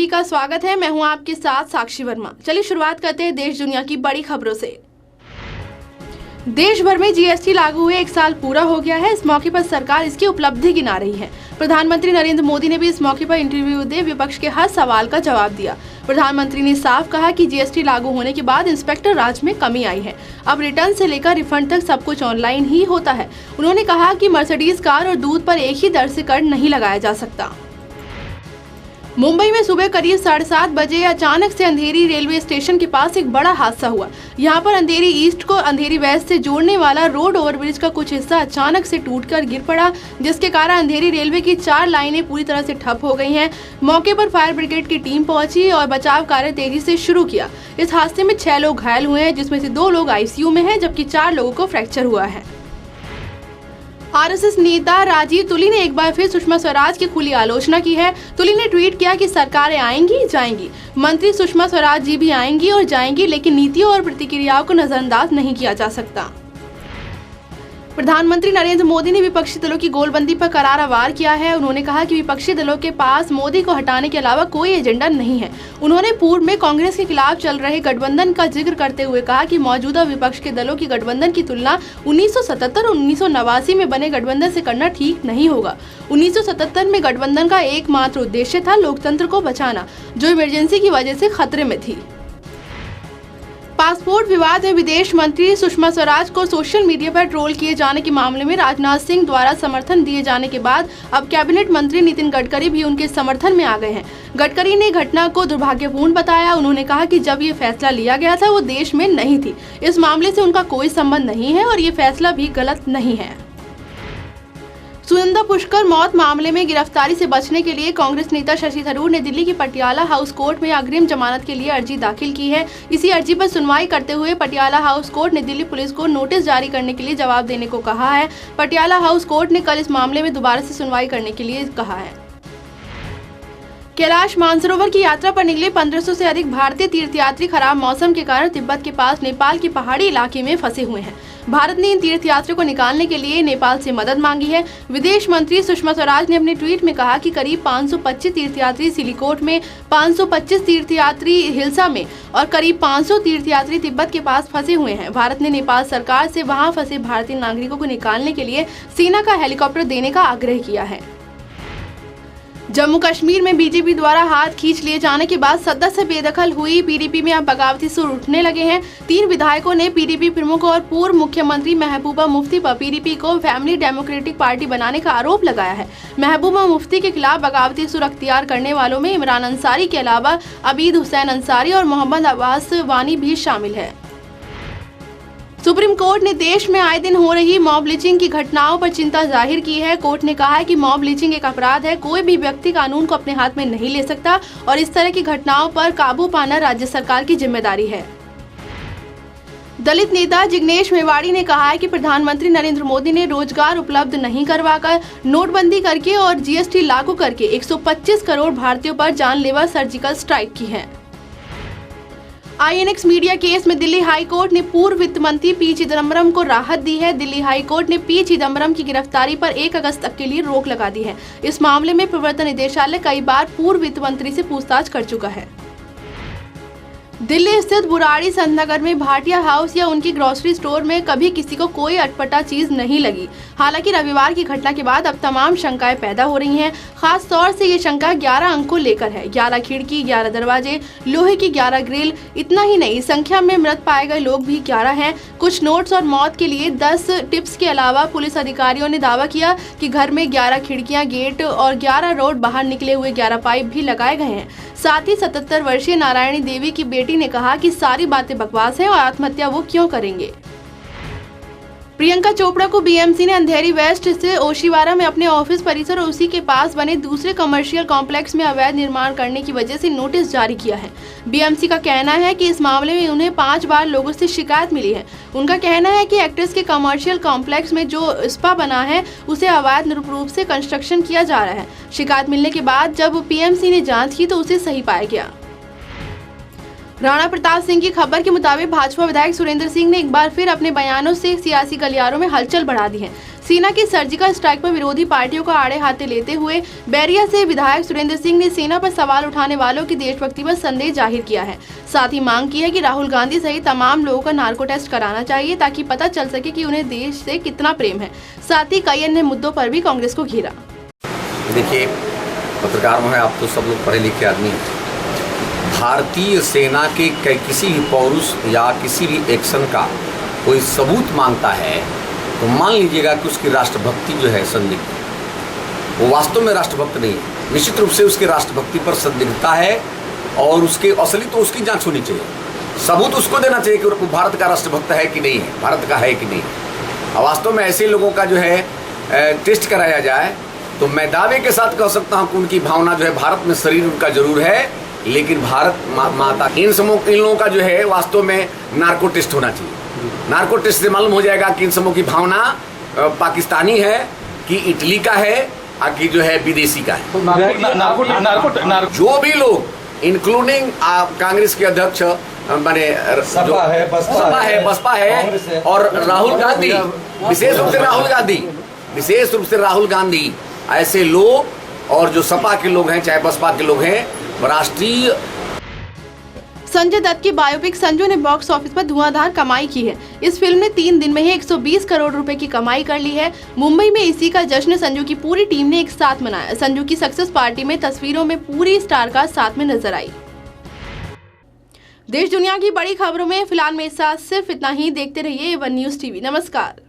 सभी का स्वागत है। मैं हूं आपके साथ साक्षी वर्मा। चलिए शुरुआत करते हैं देश दुनिया की बड़ी खबरों से। देश भर में जीएसटी लागू हुए 1 साल पूरा हो गया है। इस मौके पर सरकार इसकी उपलब्धि गिना रही है। प्रधानमंत्री नरेंद्र मोदी ने भी इस मौके पर इंटरव्यू दे विपक्ष के हर सवाल का जवाब दिया। प्रधानमंत्री ने साफ कहा कि जीएसटी लागू होने के बाद इंस्पेक्टर राज में कमी आई है। अब रिटर्न से लेकर रिफंड तक सब कुछ ऑनलाइन ही होता है। उन्होंने कहा कि मर्सिडीज कार और दूध पर एक ही दर से कर नहीं लगाया जा सकता। मुंबई में सुबह करीब 7:30 बजे अचानक से अंधेरी रेलवे स्टेशन के पास एक बड़ा हादसा हुआ। यहां पर अंधेरी ईस्ट को अंधेरी वेस्ट से जोड़ने वाला रोड ओवरब्रिज का कुछ हिस्सा अचानक से टूटकर गिर पड़ा, जिसके कारण अंधेरी रेलवे की 4 लाइनें पूरी तरह से ठप हो गई हैं। मौके पर फायर ब्रिगेड की टीम पहुंची और बचाव कार्य तेजी से शुरू किया। इस हादसे में 6 लोग घायल हुए हैं, जिसमें से 2 लोग आईसीयू में हैं, जबकि 4 लोगों को फ्रैक्चर हुआ है। आरएसएस नेता राजीव तुली ने एक बार फिर सुषमा स्वराज की खुली आलोचना की है। तुली ने ट्वीट किया कि सरकारें आएंगी जाएंगी, मंत्री सुषमा स्वराज जी भी आएंगी और जाएंगी, लेकिन नीतियों और प्रतिक्रियाओं को नजरअंदाज नहीं किया जा सकता। प्रधानमंत्री नरेंद्र मोदी ने विपक्षी दलों की गोलबंदी पर करारा वार किया है। उन्होंने कहा कि विपक्षी दलों के पास मोदी को हटाने के अलावा कोई एजेंडा नहीं है। उन्होंने पूर्व में कांग्रेस के खिलाफ चल रहे गठबंधन का जिक्र करते हुए कहा कि मौजूदा विपक्ष के दलों की गठबंधन की तुलना 1977 और 1989 में बने गठबंधन से करना ठीक नहीं होगा। 1977 में गठबंधन का एकमात्र उद्देश्य था लोकतंत्र को बचाना, जो इमरजेंसी की वजह से खतरे में थी। पासपोर्ट विवाद में विदेश मंत्री सुषमा स्वराज को सोशल मीडिया पर ट्रोल किए जाने के मामले में राजनाथ सिंह द्वारा समर्थन दिए जाने के बाद अब कैबिनेट मंत्री नितिन गडकरी भी उनके समर्थन में आ गए हैं। गडकरी ने घटना को दुर्भाग्यपूर्ण बताया। उन्होंने कहा कि जब ये फैसला लिया गया था वो देश में नहीं थी। इस मामले से उनका कोई संबंध नहीं है और ये फैसला भी गलत नहीं है। सुनंदा पुष्कर मौत मामले में गिरफ्तारी से बचने के लिए कांग्रेस नेता शशि थरूर ने दिल्ली की पटियाला हाउस कोर्ट में अग्रिम जमानत के लिए अर्जी दाखिल की है। इसी अर्जी पर सुनवाई करते हुए पटियाला हाउस कोर्ट ने दिल्ली पुलिस को नोटिस जारी करने के लिए जवाब देने को कहा है। पटियाला हाउस कोर्ट ने कल इस मामले में दोबारा से सुनवाई करने के लिए कहा है। कैलाश मानसरोवर की यात्रा पर निकले 1500 से अधिक भारतीय तीर्थयात्री खराब मौसम के कारण तिब्बत के पास नेपाल के पहाड़ी इलाके में फंसे हुए हैं। भारत ने इन तीर्थयात्रियों को निकालने के लिए नेपाल से मदद मांगी है। विदेश मंत्री सुषमा स्वराज ने अपने ट्वीट में कहा कि करीब 525 तीर्थयात्री सिलिकोट में, 525 तीर्थयात्री हिल्सा में और करीब 500 तीर्थयात्री तिब्बत के पास फंसे हुए हैं। भारत ने नेपाल सरकार से वहां फंसे भारतीय नागरिकों को निकालने के लिए सेना का हेलीकॉप्टर देने का आग्रह किया है। जम्मू कश्मीर में बीजेपी द्वारा हाथ खींच लिए जाने के बाद सदस्य बेदखल हुई पीडीपी में अब बगावती सुर उठने लगे हैं। 3 विधायकों ने पीडीपी प्रमुख और पूर्व मुख्यमंत्री महबूबा मुफ्ती पर पीडीपी को फैमिली डेमोक्रेटिक पार्टी बनाने का आरोप लगाया है। महबूबा मुफ्ती के खिलाफ बगावती सुर अख्तियार करने वालों में इमरान अंसारी के अलावा अबीद हुसैन अंसारी और मोहम्मद अब्बास वानी भी शामिल है। सुप्रीम कोर्ट ने देश में आए दिन हो रही मॉब लिंचिंग की घटनाओं पर चिंता जाहिर की है। कोर्ट ने कहा है कि मॉब लिंचिंग एक अपराध है। कोई भी व्यक्ति कानून को अपने हाथ में नहीं ले सकता और इस तरह की घटनाओं पर काबू पाना राज्य सरकार की जिम्मेदारी है। दलित नेता जिग्नेश मेवाड़ी ने कहा है कि प्रधानमंत्री नरेंद्र मोदी ने रोजगार उपलब्ध नहीं करवाकर, नोटबंदी करके और जीएसटी लागू करके 125 करोड़ भारतीयों पर जानलेवा सर्जिकल स्ट्राइक की है। आईएनएक्स मीडिया केस में दिल्ली हाई कोर्ट ने पूर्व वित्त मंत्री पी चिदम्बरम को राहत दी है। दिल्ली हाई कोर्ट ने पी चिदम्बरम की गिरफ्तारी पर 1 अगस्त तक के लिए रोक लगा दी है। इस मामले में प्रवर्तन निदेशालय कई बार पूर्व वित्त मंत्री से पूछताछ कर चुका है। दिल्ली स्थित बुराड़ी संतनगर में भाटिया हाउस या उनकी ग्रोसरी स्टोर में कभी किसी को कोई अटपटा चीज नहीं लगी। हालांकि रविवार की घटना के बाद अब तमाम शंकाएं पैदा हो रही हैं। खास तौर से ये शंका 11 अंक को लेकर है। 11 खिड़की, 11 दरवाजे, लोहे की 11 ग्रिल। इतना ही नहीं, संख्या में मृत पाए गए लोग भी 11 हैं। कुछ नोट्स और मौत के लिए 10 टिप्स के अलावा पुलिस अधिकारियों ने दावा किया कि घर में 11 खिड़कियां, गेट और 11 रोड बाहर निकले हुए 11 पाइप भी लगाए गए हैं। साथ ही 77 वर्षीय नारायणी देवी की बेटी ने कहा कि सारी बातें बकवास हैं और आत्महत्या वो क्यों करेंगे। प्रियंका चोपड़ा को बीएमसी ने अंधेरी वेस्ट से ओशिवारा में अपने ऑफिस परिसर और उसी के पास बने दूसरे कमर्शियल कॉम्प्लेक्स में अवैध निर्माण करने की वजह से नोटिस जारी किया है। बीएमसी का कहना है कि इस मामले में उन्हें 5 बार लोगों से शिकायत मिली है। उनका कहना है कि एक्ट्रेस के कमर्शियल कॉम्प्लेक्स में जो स्पा बना है उसे अवैध रूप से कंस्ट्रक्शन किया जा रहा है। शिकायत मिलने के बाद जब पीएमसी ने जाँच की तो उसे सही पाया गया। राणा प्रताप सिंह की खबर के मुताबिक भाजपा विधायक सुरेंद्र सिंह ने एक बार फिर अपने बयानों से सियासी गलियारों में हलचल बढ़ा दी है। सेना की सर्जिकल स्ट्राइक पर विरोधी पार्टियों को आड़े हाथे लेते हुए बैरिया से विधायक सुरेंद्र सिंह ने सेना पर सवाल उठाने वालों की देशभक्ति पर संदेह जाहिर किया है। साथ ही मांग की है कि राहुल गांधी सहित तमाम लोगों का नार्को टेस्ट कराना चाहिए ताकि पता चल सके कि उन्हें देश से कितना प्रेम है। साथ ही कई अन्य मुद्दों पर भी कांग्रेस को घेरा। देखिए, पत्रकार में आप तो सब लोग पढ़े लिखे आदमी हैं। भारतीय सेना के किसी भी पौरुष या किसी भी एक्शन का कोई सबूत मांगता है तो मान लीजिएगा कि उसकी राष्ट्रभक्ति जो है संदिग्ध, वो वास्तव में राष्ट्रभक्त नहीं है। निश्चित रूप से उसकी राष्ट्रभक्ति पर संदिग्धता है और उसके असली तो उसकी जांच होनी चाहिए। सबूत उसको देना चाहिए कि वो भारत का राष्ट्रभक्त है कि नहीं है, भारत का है कि नहीं है। और वास्तव में ऐसे लोगों का जो है टेस्ट कराया जाए तो मैं दावे के साथ कह सकता हूँ कि उनकी भावना जो है भारत में शरीर उनका जरूर है, लेकिन भारत माता इन लोगों का जो है वास्तव में नार्को टेस्ट होना चाहिए। नार्को टेस्ट से मालूम हो जाएगा कि इन समूह की भावना पाकिस्तानी है कि इटली का है कि जो है विदेशी का है। जो भी लोग इंक्लूडिंग कांग्रेस के अध्यक्ष बने बसपा है और राहुल गांधी, विशेष रूप से राहुल गांधी, ऐसे लोग और जो सपा के लोग हैं चाहे बसपा के लोग हैं, राष्ट्रीय। संजय दत्त की बायोपिक संजू ने बॉक्स ऑफिस पर धुआंधार कमाई की है। इस फिल्म ने 3 दिन में ही 120 करोड़ रुपए की कमाई कर ली है। मुंबई में इसी का जश्न संजू की पूरी टीम ने एक साथ मनाया। संजू की सक्सेस पार्टी में तस्वीरों में पूरी स्टार कास्ट साथ में नजर आई। देश दुनिया की बड़ी खबरों में फिलहाल मेरे साथ सिर्फ इतना ही। देखते रहिए A1 न्यूज़ टीवी। नमस्कार।